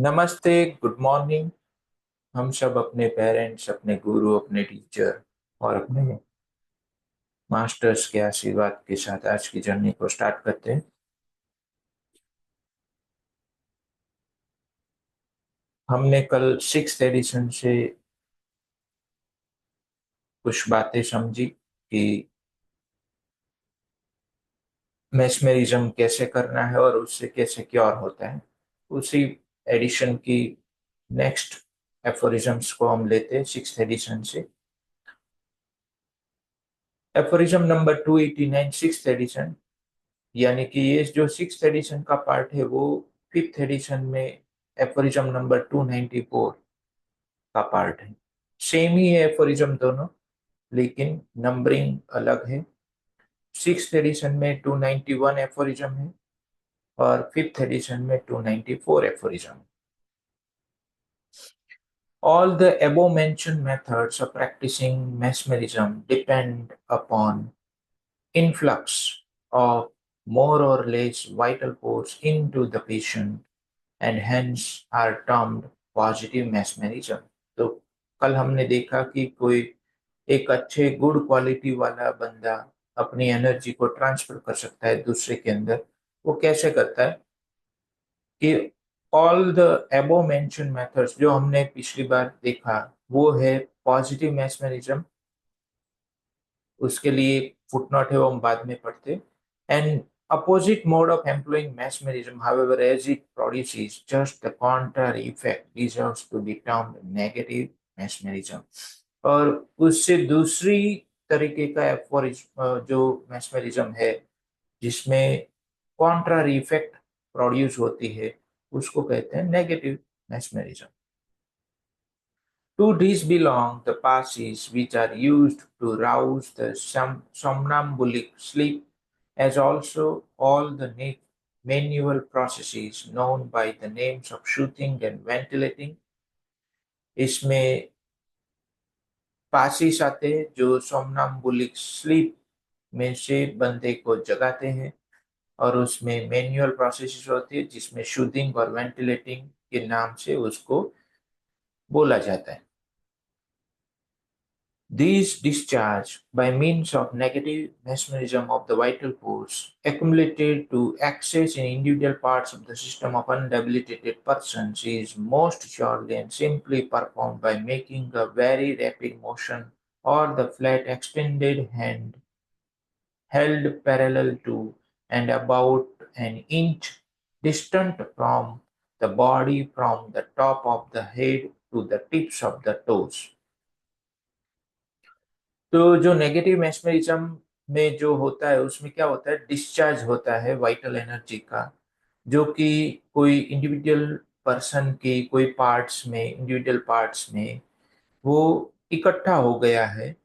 नमस्ते, good morning. हम सब अपने पेरेंट्स, अपने गुरु, अपने टीचर और अपने मास्टर्स के आशीर्वाद के साथ आज की जर्नी को स्टार्ट करते हैं। हमने कल सिक्स एडिशन से कुछ बातें समझी कि मैस्मेरिज्म कैसे करना है और उससे कैसे क्योर होता है। उसी एडिशन की नेक्स्ट एफोरिज्म्स को हम लेते हैं सिक्स एडिशन से। एफोरिज्म नंबर 289, सिक्स एडिशन, यानी कि ये जो सिक्स एडिशन का पार्ट है वो फिफ्थ एडिशन में एफोरिज्म नंबर 294 का पार्ट है। सेम ही है एफोरिज्म दोनों, लेकिन नंबरिंग अलग है। सिक्स एडिशन में 291 एफोरिज्म है और फिफ्थ एडिशन में 294 aphorism. All the above mentioned methods of practicing mesmerism depend upon influx of more or less vital force into the patient and hence are termed positive mesmerism. तो कल हमने देखा कि कोई एक अच्छे गुड क्वालिटी वाला बंदा अपनी एनर्जी को ट्रांसफर कर सकता है दूसरे के अंदर। वो कैसे करता है कि ऑल द एबो मेंशन मेथड्स जो हमने पिछली बार देखा वो है पॉजिटिव मैस्मेरिज्म। उसके लिए फुटनोट है, वो हम बाद में पढ़ते। And opposite mode of employing mesmerism, however, as it produces just the contrary effect, deserves to be termed negative mesmerism। और उससे दूसरी तरीके का जो mesmerism है जिसमें contrary effect प्रोड्यूस होती है उसको कहते हैं negative mesmerism। To these belong the passes which are used to rouse the somnambulic sleep, as also all the manual processes known by the names of shooting and ventilating। इसमें passes आते हैं जो सोमनाम्बुलिक sleep में से बंदे को जगाते हैं, और उसमें मैनुअल प्रोसेसेस होती है जिसमें शूटिंग और वेंटिलेटिंग के नाम से उसको बोला जाता है। These discharge by means of negative mesmerism of the vital force accumulated to access in individual parts of the system of undebilitated persons is most surely and simply performed by making a very rapid motion or the flat extended hand held parallel to and about an inch distant from the body from the top of the head to the tips of the toes। तो जो negative mesmerism में जो होता है उसमें क्या होता है, डिस्चार्ज होता है वाइटल एनर्जी का, जो कि कोई इंडिविजुअल पर्सन के कोई पार्ट्स में, इंडिविजुअल पार्ट्स में वो इकट्ठा हो गया है,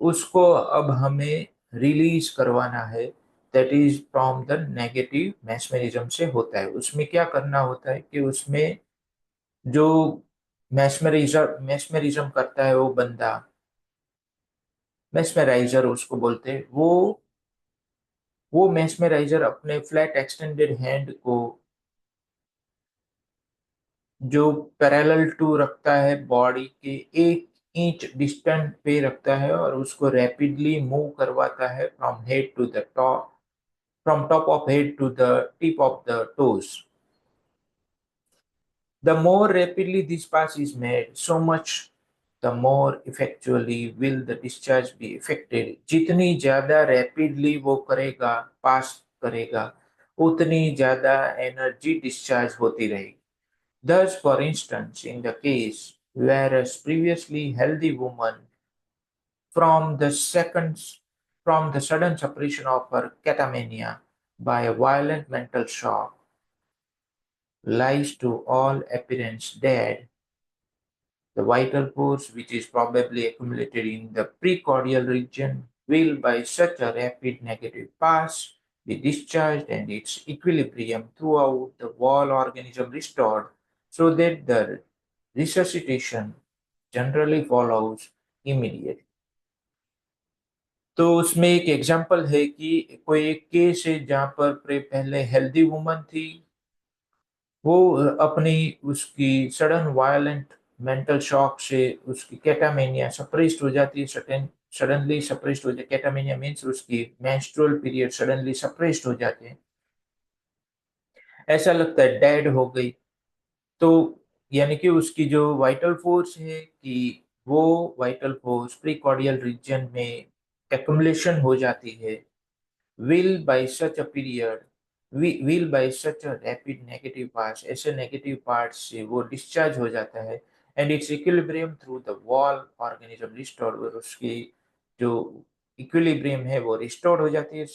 उसको अब हमें रिलीज करवाना है। That is from the negative mesmerism से होता है। उसमें क्या करना होता है कि उसमें जो मैस्मेरिज्म करता है वो बंदा, मेस्मेराइजर उसको बोलते हैं, वो मेस्मेराइजर अपने फ्लैट एक्सटेंडेड हैंड को जो पैरेलल टू रखता है बॉडी के एक इंच डिस्टेंट पे रखता है और उसको रैपिडली मूव करवाता है from head to the top, from top of head to the tip of the toes. The more rapidly this pass is made, so much the more effectually will the discharge be effected। जितनी ज्यादा rapidly वो करेगा, पास करेगा, उतनी ज्यादा energy discharge होती रहेगी। Thus, for instance, in the case where a previously healthy woman from the seconds from the sudden suppression of her catamania by a violent mental shock lies to all appearance dead, the vital force, which is probably accumulated in the precordial region, will by such a rapid negative pass be discharged and its equilibrium throughout the whole organism restored, so that the resuscitation generally follows immediately। तो उसमें एक example है कि कोई एक case है जहां पर पहले हेल्दी वुमन थी, वो अपनी उसकी सडन वायलेंट मेंटल शॉक से उसकी कैटामेनिया सप्रेस्ड हो जाती है, सडनली सप्रेस्ड हो जाती है। कैटामेनिया मीन्स उसकी मेंस्ट्रुअल पीरियड सडनली सप्रेस्ड हो जाते हैं, ऐसा लगता है डेड हो गई। तो यानी कि उसकी जो वाइटल फोर्स है कि वो वाइटल फोर्स प्रीकॉर्डियल रीजन में एक्युमुलेशन हो जाती है, will by such a period will by such a rapid negative parts, ऐसे नेगेटिव पार्ट से वो डिस्चार्ज हो जाता है, and it's equilibrium through the wall organism restore, और उसकी जो इक्विलिब्रियम है वो रिस्टोर हो जाती है,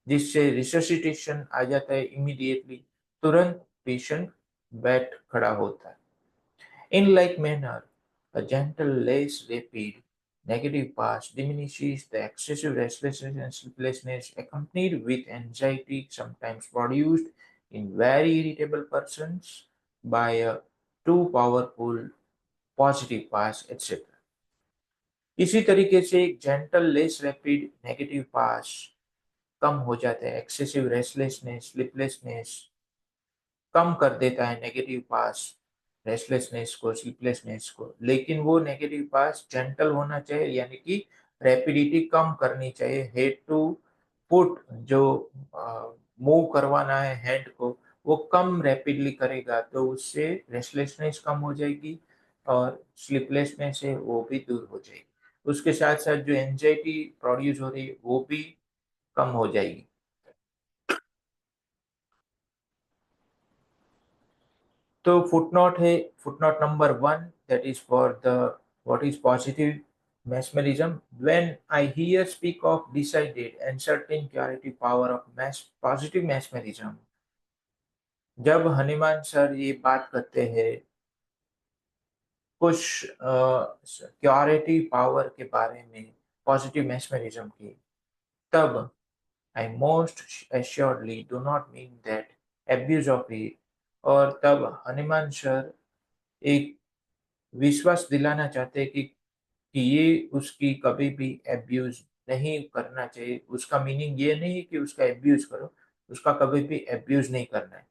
जिससे रिससिटेशन आ जाता है इमीडिएटली, तुरंत पेशेंट बैठ खड़ा होता है। In like manner, a gentle, less rapid, negative past diminishes the excessive restlessness and sleeplessness accompanied with anxiety, sometimes produced in very irritable persons by a too powerful positive past, etc. इसी तरीके से एक gentle less rapid negative past कम हो जाता है, excessive restlessness sleeplessness कम कर देता है नेगेटिव पास, रेस्टलेसनेस को, स्लीपलेसनेस को, लेकिन वो नेगेटिव पास जेंटल होना चाहिए, यानी कि रैपिडिटी कम करनी चाहिए। हेड टू फुट जो मूव करवाना है हेड को, वो कम रैपिडली करेगा, तो उससे रेस्टलेसनेस कम हो जाएगी और स्लीपलेसनेस है वो भी दूर हो जाएगी। उसके साथ साथ जो एंजाइटी प्रोड्यूस हो रही है वो भी कम हो जाएगी। तो फुटनोट है, footnote number 1, that is for the what is positive mesmerism. When I hear speak of decided and certain curative power of positive mesmerism, जब हनुमान सर ये बात करते हैं कुछ क्योरेटिव पावर के बारे में पॉजिटिव mesmerism की, तब I most assuredly do not mean that abuse of it, और तब हनुमान सर एक विश्वास दिलाना चाहते हैं कि ये उसकी कभी भी एब्यूज नहीं करना चाहिए। उसका मीनिंग ये नहीं कि उसका एब्यूज करो, उसका कभी भी एब्यूज नहीं करना है।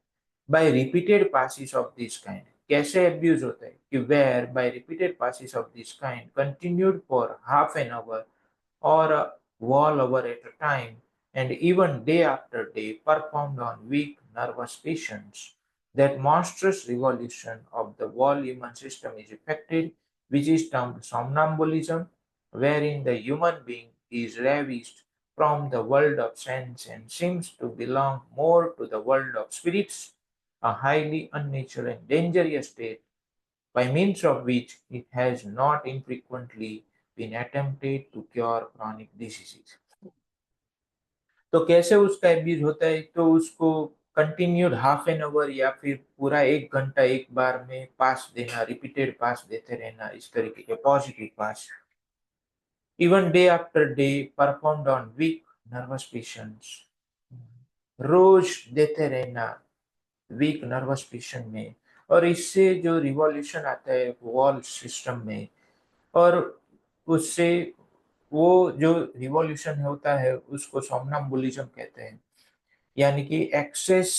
By repeated passes of this kind, कैसे एब्यूज होता है कि where by repeated passes of this kind continued for half an hour or a wall hour at a time, and even day after day, performed on weak nervous patients. That monstrous revolution of the whole human system is effected, which is termed somnambulism, wherein the human being is ravished from the world of sense and seems to belong more to the world of spirits, a highly unnatural and dangerous state by means of which it has not infrequently been attempted to cure chronic diseases. तो कैसे उसका abuse होता है, तो उसको continued half an our या फिर पूरा 1 घंटा एक बार में पास देना, रिपीटेड पास देते रहना, इस तरीके के positive pass, even day after day, performed on weak nervous patients, रोज देते रहना वीक नर्वस पेशेंट में, और इससे जो रिवॉल्यूशन आता है वॉल सिस्टम में, और उससे वो जो रिवॉल्यूशन होता है उसको सोमनाम्बुलिज्म कहते हैं, यानी कि एक्सेस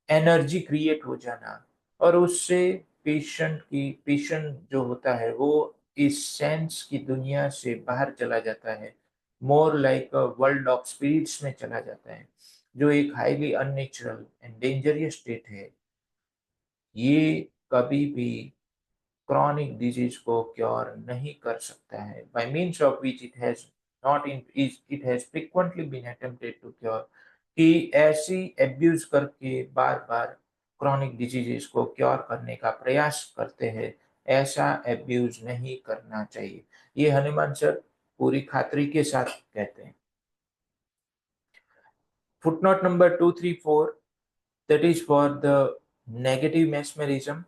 एनर्जी क्रिएट हो जाना, और उससे पेशेंट जो होता है वो इस सेंस की दुनिया से बाहर चला जाता है, more like a world of spirits में चला जाता है, जो एक highly unnatural and dangerous state है। ये कभी भी क्रॉनिक डिजीज को क्योर नहीं कर सकता है, by means of which it has not in it has frequently been attempted to cure, कि ऐसी एब्यूज करके बार बार क्रॉनिक डिजीजेस को क्योर करने का प्रयास करते हैं, ऐसा एब्यूज नहीं करना चाहिए। ये हनुमान सर पूरी खातरी के साथ कहते हैं। Footnote number 234, that is for the negative mesmerism.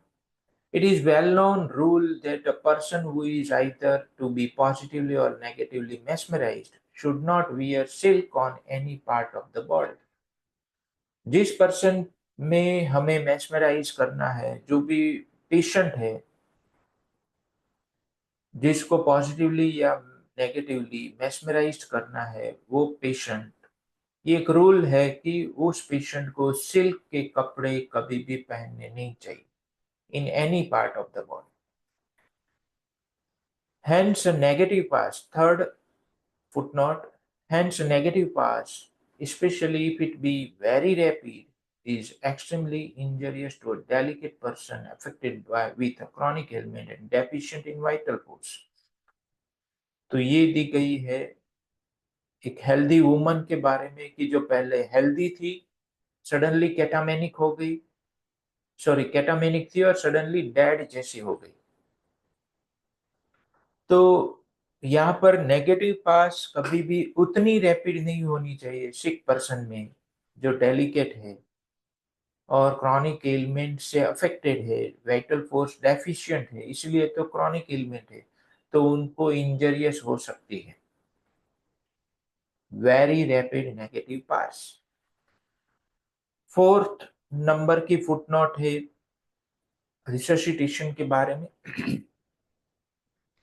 It is well-known rule that a person who is either to be positively or negatively mesmerized should not wear silk on any part of the body. जिस person में हमें mesmerize करना है, जो भी patient है, जिसको positively या नेगेटिवली mesmerized करना है, वो पेशेंट ये एक रूल है कि उस पेशेंट को सिल्क के कपड़े कभी भी पहनने नहीं चाहिए in any part of the body. Hence, a negative pass. Third footnote. Hence, a negative pass, especially if it be very rapid, is extremely injurious to a delicate person affected with a chronic ailment and deficient in vital force. तो ये दी गई है एक healthy woman के बारे में कि जो पहले हेल्दी थी, सडनली कैटामेनिक हो गई, सॉरी कैटामेनिक थी और सडनली डेड जैसी हो गई। तो यहाँ पर नेगेटिव पास कभी भी उतनी रैपिड नहीं होनी चाहिए सिक पर्सन में जो डेलिकेट है और क्रॉनिक एलिमेंट से अफेक्टेड है, वाइटल फोर्स डेफिशिएंट है, इसलिए तो क्रॉनिक एलिमेंट है, तो उनको इंजरियस हो सकती है। वेरी रैपिड नेगेटिव पास। फोर्थ नंबर की फुटनोट है रिससिटेशन के बारे में।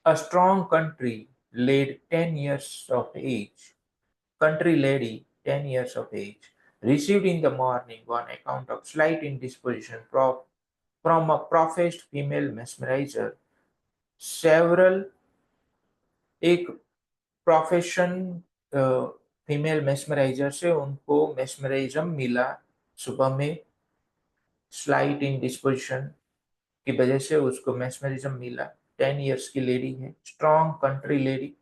A strong country led 10 years of age, country lady 10 years of age, received in the morning on account of slight indisposition from a professed female mesmerizer. Several एक profession female मेस्मराइजर से उनको मेस्मराइजम मिला सुबह में, स्लाइट इंडिस्पोजिशन की वजह से उसको मेस्मरिज्म मिला। 10 years की लेडी है, strong country lady.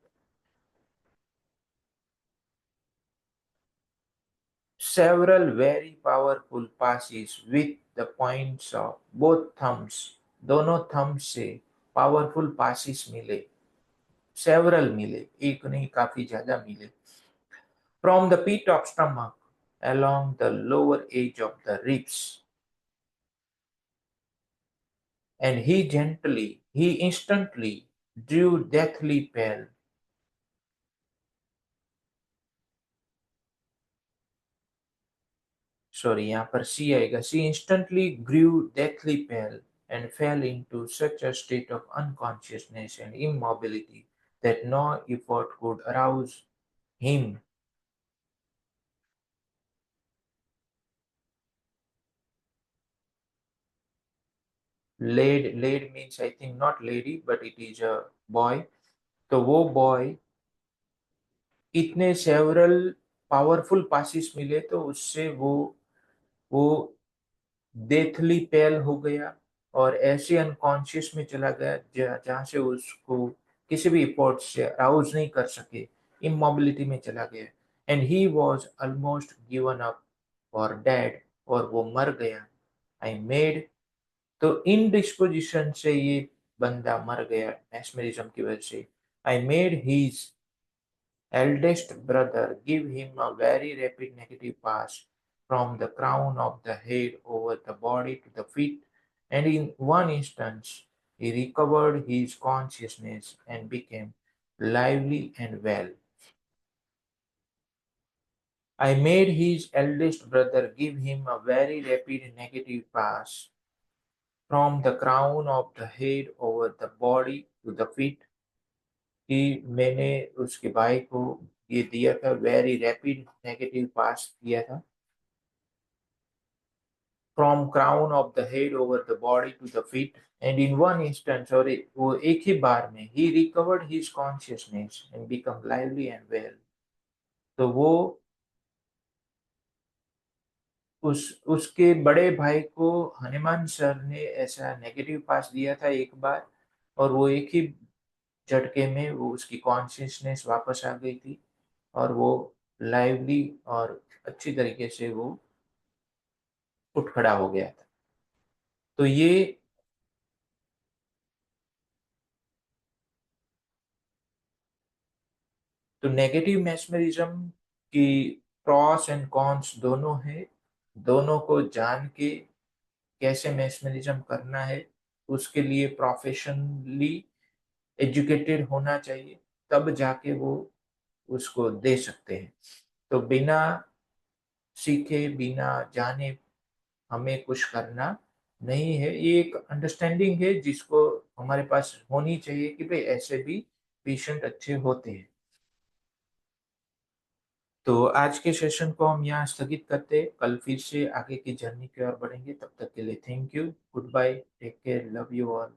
Several very powerful passes with the points of both thumbs, दोनों thumbs से powerful passes मिले, several मिले, एक नहीं काफी ज्यादा मिले। From the pit of stomach along the lower edge of the ribs, and he instantly drew deathly pale. Sorry, यहाँ पर C आएगा। She instantly grew deathly pale and fell into such a state of unconsciousness and immobility that no effort could arouse him. Laid means I think not lady, but it is a boy. तो वो boy इतने several powerful passes मिले तो उससे वो deathly पेल हो गया और ऐसे अनकॉन्शियस में चला गया जहां से उसको किसी भी एफर्ट से अराउज नहीं कर सके, इमोबिलिटी में चला गया। And he was almost given up और डेड, और वो मर गया। आई मेड, तो इन डिस्पोजिशन से ये बंदा मर गया मैस्मरिज्म की वजह से। I made his eldest brother give him a very rapid negative pass from the crown of the head over the body to the feet, and in one instance he recovered his consciousness and became lively and well. I made his eldest brother give him a very rapid negative pass from the crown of the head over the body to the feet, कि मैंने उसके भाई को ये दिया था, very rapid negative pass दिया था, from crown of the head over the body to the feet, and in one instance, और वो एक ही बार में, ही recovered his consciousness and become lively and well. तो वो उसके बड़े भाई को हनुमान सर ने ऐसा नेगेटिव पास दिया था एक बार, और वो एक ही झटके में वो उसकी कॉन्शियसनेस वापस आ गई थी और वो लाइवली और अच्छी तरीके से वो उठ खड़ा हो गया था। तो ये तो नेगेटिव मैस्मरिज्म की प्रॉस एंड कॉन्स दोनों है। दोनों को जान के कैसे मैस्मरिज्म करना है, उसके लिए प्रोफेशनली एजुकेटेड होना चाहिए, तब जाके वो उसको दे सकते हैं। तो बिना सीखे बिना जाने हमें कुछ करना नहीं है। ये एक अंडरस्टैंडिंग है जिसको हमारे पास होनी चाहिए कि भाई ऐसे भी पेशेंट अच्छे होते हैं। तो आज के सेशन को हम यहाँ स्थगित करते हैं, कल फिर से आगे की जर्नी की ओर बढ़ेंगे। तब तक के लिए thank you, goodbye, take care, love you all.